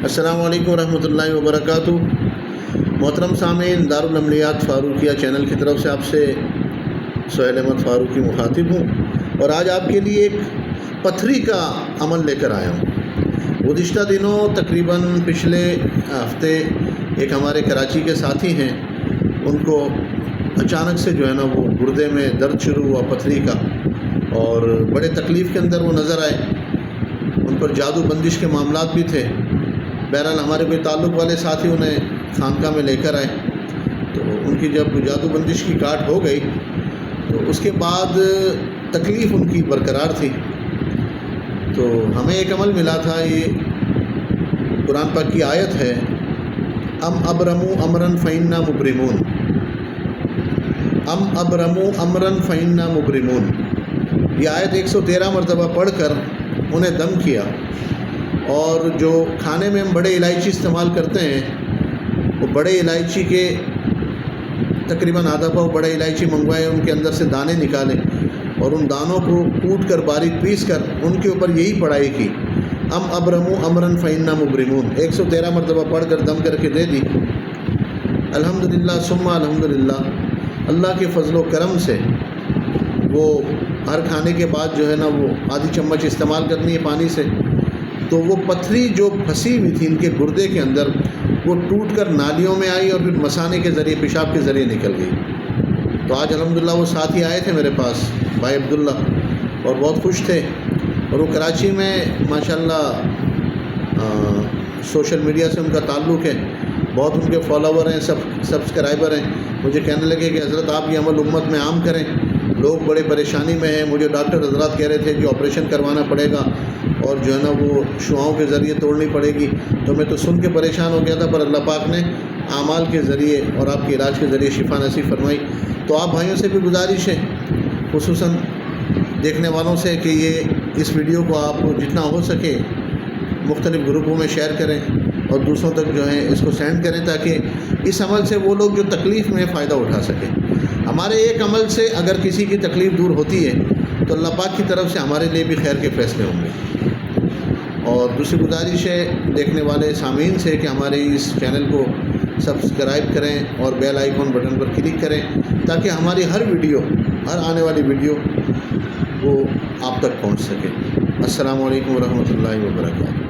السلام علیکم ورحمۃ اللہ وبرکاتہ۔ محترم سامعین، دارالعملیات فاروقیہ چینل کی طرف سے آپ سے سہیل احمد فاروقی مخاطب ہوں، اور آج آپ کے لیے ایک پتھری کا عمل لے کر آیا ہوں۔ گزشتہ دنوں تقریباً پچھلے ہفتے ایک ہمارے کراچی کے ساتھی ہیں، ان کو اچانک سے جو ہے نا وہ گردے میں درد شروع ہوا پتھری کا، اور بڑے تکلیف کے اندر وہ نظر آئے۔ ان پر جادو بندش کے معاملات بھی تھے۔ بہرحال ہمارے کوئی تعلق والے ساتھی انہیں خانقاہ میں لے کر آئے، تو ان کی جب جادو بندش کی کاٹ ہو گئی تو اس کے بعد تکلیف ان کی برقرار تھی۔ تو ہمیں ایک عمل ملا تھا، یہ قرآن پاک کی آیت ہے، ام ابرموا امرا فإنا مبرمون، ام ابرموا امرا فإنا مبرمون۔ یہ آیت 113 مرتبہ پڑھ کر انہیں دم کیا، اور جو کھانے میں ہم بڑے الائچی استعمال کرتے ہیں، وہ بڑے الائچی کے تقریباً آدھا پاؤ بڑے الائچی منگوائے، ان کے اندر سے دانے نکالے، اور ان دانوں کو کوٹ کر باریک پیس کر ان کے اوپر یہی پڑھائی کی، ام ابرموا امرا فإنا مبرمون، 113 مرتبہ پڑھ کر دم کر کے دے دی۔ الحمدللہ ثم الحمدللہ، اللہ کے فضل و کرم سے وہ ہر کھانے کے بعد جو ہے نا وہ آدھی چمچ استعمال کرنی ہے پانی سے، تو وہ پتھری جو پھنسی ہوئی تھی ان کے گردے کے اندر، وہ ٹوٹ کر نالیوں میں آئی اور پھر مثانے کے ذریعے، پیشاب کے ذریعے نکل گئی۔ تو آج الحمدللہ وہ ساتھی آئے تھے میرے پاس، بھائی عبداللہ، اور بہت خوش تھے، اور وہ کراچی میں ماشاءاللہ سوشل میڈیا سے ان کا تعلق ہے، بہت ان کے فالوور ہیں، سبسکرائبر ہیں۔ مجھے کہنے لگے کہ حضرت آپ یہ عمل امت میں عام کریں، لوگ بڑے پریشانی میں ہیں، مجھے ڈاکٹر حضرات کہہ رہے تھے کہ آپریشن کروانا پڑے گا اور جو ہے نا وہ شعاؤں کے ذریعے توڑنی پڑے گی۔ تو میں تو سن کے پریشان ہو گیا تھا، پر اللہ پاک نے اعمال کے ذریعے اور آپ کے علاج کے ذریعے شفا نصیب فرمائی۔ تو آپ بھائیوں سے بھی گزارش ہے، خصوصاً دیکھنے والوں سے، کہ یہ اس ویڈیو کو آپ جتنا ہو سکے مختلف گروپوں میں شیئر کریں اور دوسروں تک جو ہے اس کو سینڈ کریں، تاکہ اس عمل سے وہ لوگ جو تکلیف میں فائدہ اٹھا سکیں۔ ہمارے ایک عمل سے اگر کسی کی تکلیف دور ہوتی ہے تو اللہ پاک کی طرف سے ہمارے لیے بھی خیر کے فیصلے ہوں گے۔ اور دوسری گزارش ہے دیکھنے والے سامعین سے کہ ہمارے اس چینل کو سبسکرائب کریں اور بیل آئیکن بٹن پر کلک کریں، تاکہ ہماری ہر ویڈیو، ہر آنے والی ویڈیو وہ آپ تک پہنچ سکے۔ السلام علیکم ورحمۃ اللہ وبرکاتہ۔